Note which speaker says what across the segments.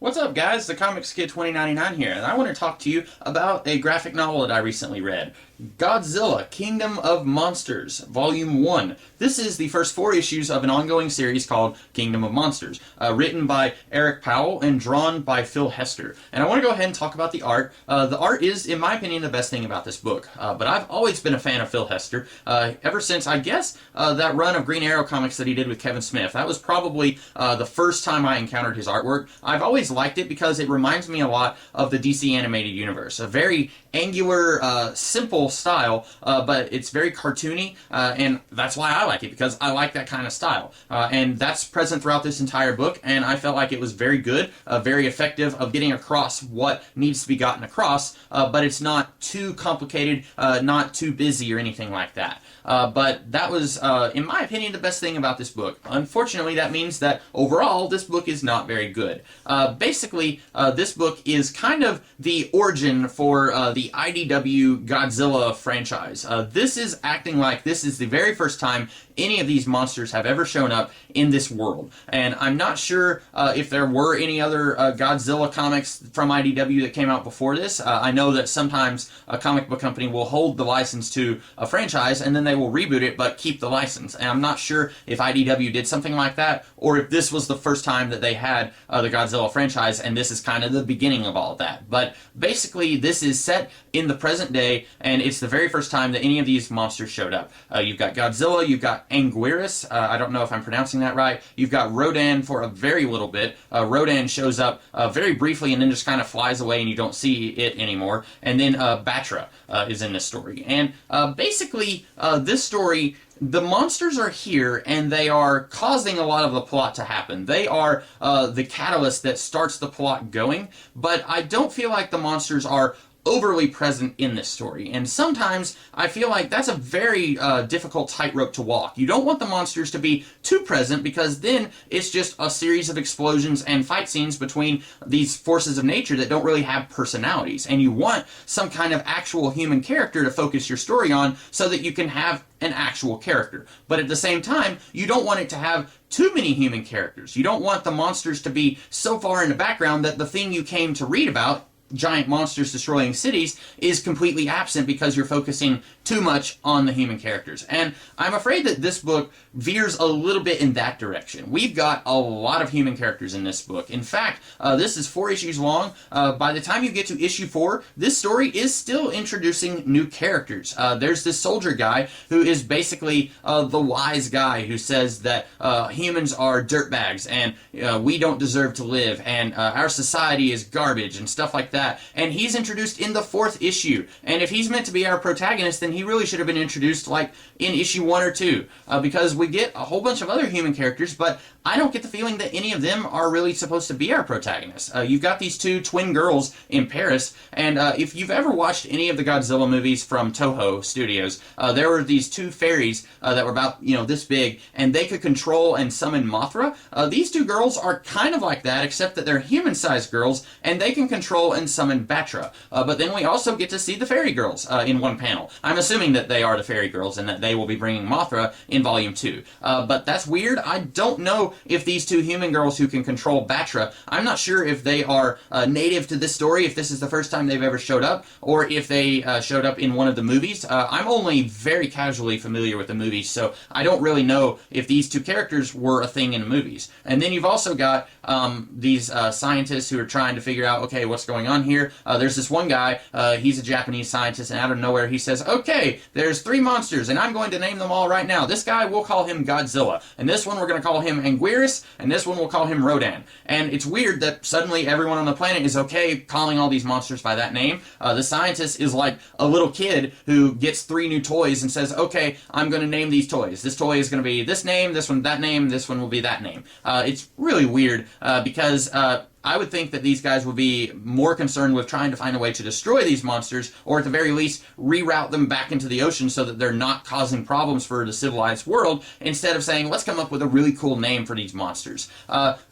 Speaker 1: What's up, guys? The Comics Kid 2099 here, and I want to talk to you about a graphic novel that I recently read. Godzilla, Kingdom of Monsters, Volume 1. This is the first 4 issues of an ongoing series called Kingdom of Monsters, written by Eric Powell and drawn by Phil Hester. And I want to go ahead and talk about the art. The art is, in my opinion, the best thing about this book. But I've always been a fan of Phil Hester, ever since, I guess, that run of Green Arrow comics that he did with Kevin Smith. That was probably the first time I encountered his artwork. I've always liked it because it reminds me a lot of the DC animated universe. A very angular, simple style, but it's very cartoony, and that's why I like it, because I like that kind of style. And that's present throughout this entire book, and I felt like it was very good, very effective of getting across what needs to be gotten across, but it's not too complicated, not too busy or anything like that. But that was, in my opinion, the best thing about this book. Unfortunately, that means that overall, this book is not very good. Basically, this book is kind of the origin for the IDW Godzilla franchise. This is acting like this is the very first time any of these monsters have ever shown up in this world. And I'm not sure if there were any other Godzilla comics from IDW that came out before this. I know that sometimes a comic book company will hold the license to a franchise and then they will reboot it but keep the license. And I'm not sure if IDW did something like that or if this was the first time that they had the Godzilla franchise and this is kind of the beginning of all of that. But basically this is set in the present day and it's the very first time that any of these monsters showed up. You've got Godzilla, you've got Anguirus, I don't know if I'm pronouncing that right. You've got Rodan for a very little bit. Rodan shows up very briefly and then just kind of flies away and you don't see it anymore. And then Batra is in this story. And basically, this story, the monsters are here and they are causing a lot of the plot to happen. They are the catalyst that starts the plot going, but I don't feel like the monsters are overly present in this story. And sometimes I feel like that's a very difficult tightrope to walk. You don't want the monsters to be too present because then it's just a series of explosions and fight scenes between these forces of nature that don't really have personalities. And you want some kind of actual human character to focus your story on so that you can have an actual character. But at the same time, you don't want it to have too many human characters. You don't want the monsters to be so far in the background that the thing you came to read about, giant monsters destroying cities, is completely absent because you're focusing too much on the human characters. And I'm afraid that this book veers a little bit in that direction. We've got a lot of human characters in this book. In fact, this is 4 issues long. By the time you get to issue 4, this story is still introducing new characters. There's this soldier guy who is basically the wise guy who says that humans are dirtbags and we don't deserve to live and our society is garbage and stuff like that. And he's introduced in the 4th issue. And if he's meant to be our protagonist, then he really should have been introduced like in issue 1 or 2, because we get a whole bunch of other human characters, but I don't get the feeling that any of them are really supposed to be our protagonists. You've got these 2 twin girls in Paris, and if you've ever watched any of the Godzilla movies from Toho Studios, there were these 2 fairies that were about, this big, and they could control and summon Mothra. These 2 girls are kind of like that, except that they're human-sized girls, and they can control and summon Batra. But then we also get to see the fairy girls in one panel. I'm assuming that they are the fairy girls and that they will be bringing Mothra in Volume 2. But that's weird. I don't know if these 2 human girls who can control Batra, I'm not sure if they are native to this story, if this is the first time they've ever showed up, or if they showed up in one of the movies. I'm only very casually familiar with the movies, so I don't really know if these 2 characters were a thing in the movies. And then you've also got these scientists who are trying to figure out, okay, what's going on here? There's this one guy, he's a Japanese scientist, and out of nowhere he says, okay, there's 3 monsters, and I'm going to name them all right now. This guy, we'll call him Godzilla, and this one we're going to call him Anguirus, and this one we'll call him Rodan. And it's weird that suddenly everyone on the planet is okay calling all these monsters by that name. The scientist is like a little kid who gets 3 new toys and says, okay, I'm going to name these toys. This toy is going to be this name, this one that name, this one will be that name. It's really weird because I would think that these guys would be more concerned with trying to find a way to destroy these monsters, or at the very least, reroute them back into the ocean so that they're not causing problems for the civilized world, instead of saying, let's come up with a really cool name for these monsters.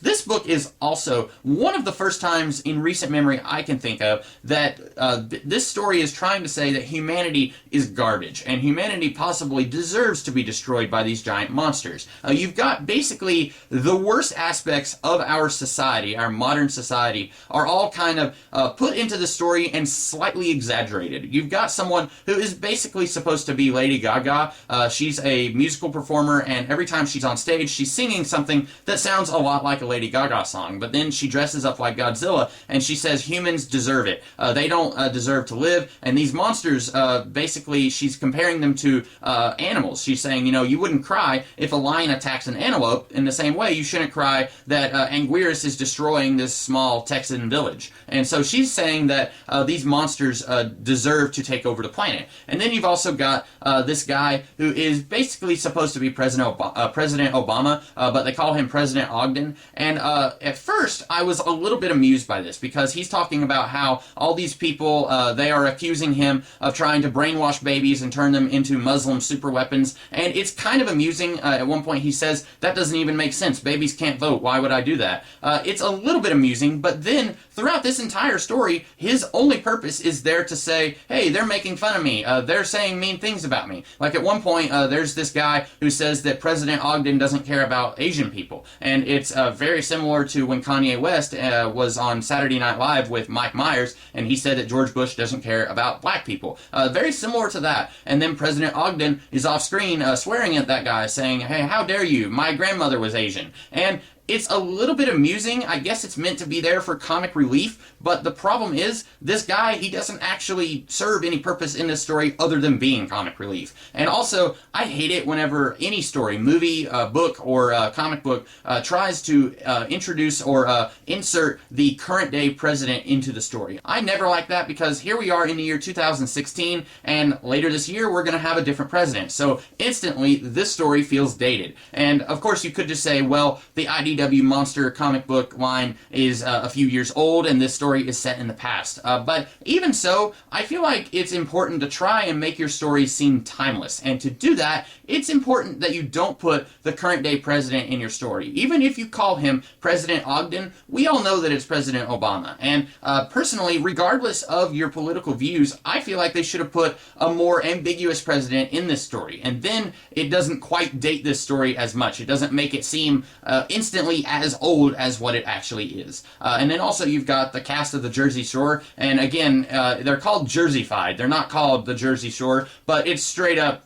Speaker 1: This book is also one of the first times in recent memory I can think of that this story is trying to say that humanity is garbage, and humanity possibly deserves to be destroyed by these giant monsters. You've got basically the worst aspects of our society, our modern modern society are all kind of put into the story and slightly exaggerated. You've got someone who is basically supposed to be Lady Gaga. She's a musical performer, and every time she's on stage, she's singing something that sounds a lot like a Lady Gaga song, but then she dresses up like Godzilla, and she says humans deserve it. They don't deserve to live, and these monsters, basically, she's comparing them to animals. She's saying, you know, you wouldn't cry if a lion attacks an antelope. In the same way, you shouldn't cry that Anguirus is destroying this small Texan village. And so she's saying that these monsters deserve to take over the planet. And then you've also got this guy who is basically supposed to be President Obama, but they call him President Ogden. And at first, I was a little bit amused by this, because he's talking about how all these people, they are accusing him of trying to brainwash babies and turn them into Muslim superweapons. And it's kind of amusing. At one point he says, that doesn't even make sense. Babies can't vote. Why would I do that? It's a little bit amusing, but then throughout this entire story, his only purpose is there to say, hey, they're making fun of me. They're saying mean things about me. Like at one point, there's this guy who says that President Ogden doesn't care about Asian people. And it's very similar to when Kanye West was on Saturday Night Live with Mike Myers, and he said that George Bush doesn't care about black people. Very similar to that. And then President Ogden is off screen swearing at that guy, saying, hey, how dare you? My grandmother was Asian. And it's a little bit amusing. I guess it's meant to be there for comic relief, but the problem is, this guy, he doesn't actually serve any purpose in this story other than being comic relief. And also, I hate it whenever any story, movie, book, or comic book tries to introduce or insert the current day president into the story. I never like that, because here we are in the year 2016, and later this year we're going to have a different president. So instantly, this story feels dated. And of course, you could just say, well, the IDW monster comic book line is a few years old, and this story is set in the past. But even so, I feel like it's important to try and make your story seem timeless. And to do that, it's important that you don't put the current day president in your story. Even if you call him President Ogden, we all know that it's President Obama. And personally, regardless of your political views, I feel like they should have put a more ambiguous president in this story. And then it doesn't quite date this story as much. It doesn't make it seem instantly as old as what it actually is. And then also you've got the cast of the Jersey Shore, and again, they're called Jerseyfied. They're not called the Jersey Shore, but it's straight up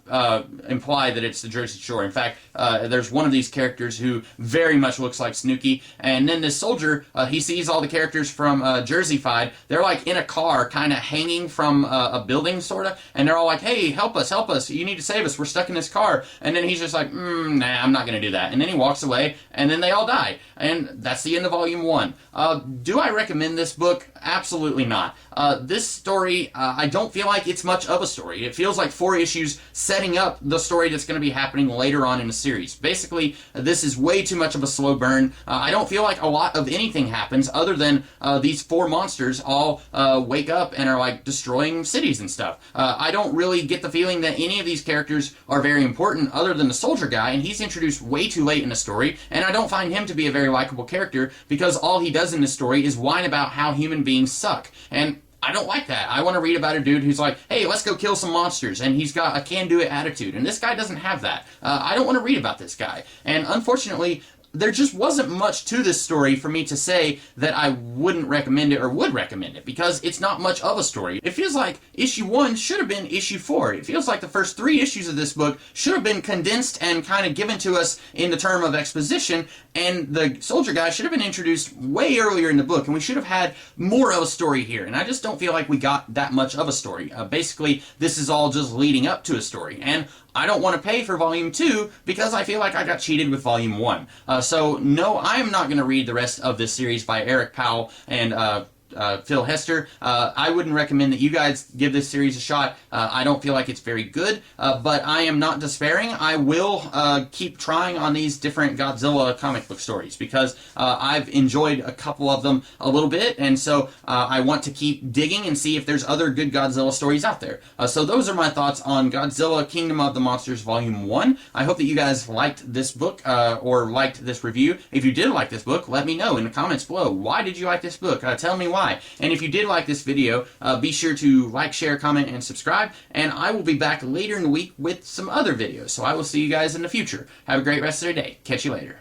Speaker 1: implied that it's the Jersey Shore. In fact, there's one of these characters who very much looks like Snooki, and then this soldier, he sees all the characters from Jerseyfied. They're like in a car, kind of hanging from a building, sort of, and they're all like, hey, help us, you need to save us, we're stuck in this car. And then he's just like, nah, I'm not going to do that. And then he walks away, and then they all die. And that's the end of Volume 1. Do I recommend this book? Absolutely not. This story, I don't feel like it's much of a story. It feels like 4 issues setting up the story that's going to be happening later on in the series. Basically, this is way too much of a slow burn. I don't feel like a lot of anything happens other than these 4 monsters all wake up and are like destroying cities and stuff. I don't really get the feeling that any of these characters are very important other than the soldier guy, and he's introduced way too late in the story, and I don't find him to be a very likable character, because all he does in this story is whine about how human beings suck. And I don't like that. I want to read about a dude who's like, hey, let's go kill some monsters, and he's got a can-do-it attitude, and this guy doesn't have that. I don't want to read about this guy. And unfortunately, there just wasn't much to this story for me to say that I wouldn't recommend it or would recommend it, because it's not much of a story. It feels like issue 1 should have been issue 4. It feels like the first 3 issues of this book should have been condensed and kind of given to us in the term of exposition, and the soldier guy should have been introduced way earlier in the book, and we should have had more of a story here, and I just don't feel like we got that much of a story. Basically, this is all just leading up to a story, and I don't want to pay for Volume 2 because I feel like I got cheated with Volume 1. So no, I am not going to read the rest of this series by Eric Powell and Phil Hester. I wouldn't recommend that you guys give this series a shot. I don't feel like it's very good, but I am not despairing. I will keep trying on these different Godzilla comic book stories because I've enjoyed a couple of them a little bit, and so I want to keep digging and see if there's other good Godzilla stories out there. So those are my thoughts on Godzilla Kingdom of the Monsters Volume 1. I hope that you guys liked this book or liked this review. If you did like this book, let me know in the comments below. Why did you like this book? Tell me why. And if you did like this video, be sure to like, share, comment, and subscribe. And I will be back later in the week with some other videos. So I will see you guys in the future. Have a great rest of your day. Catch you later.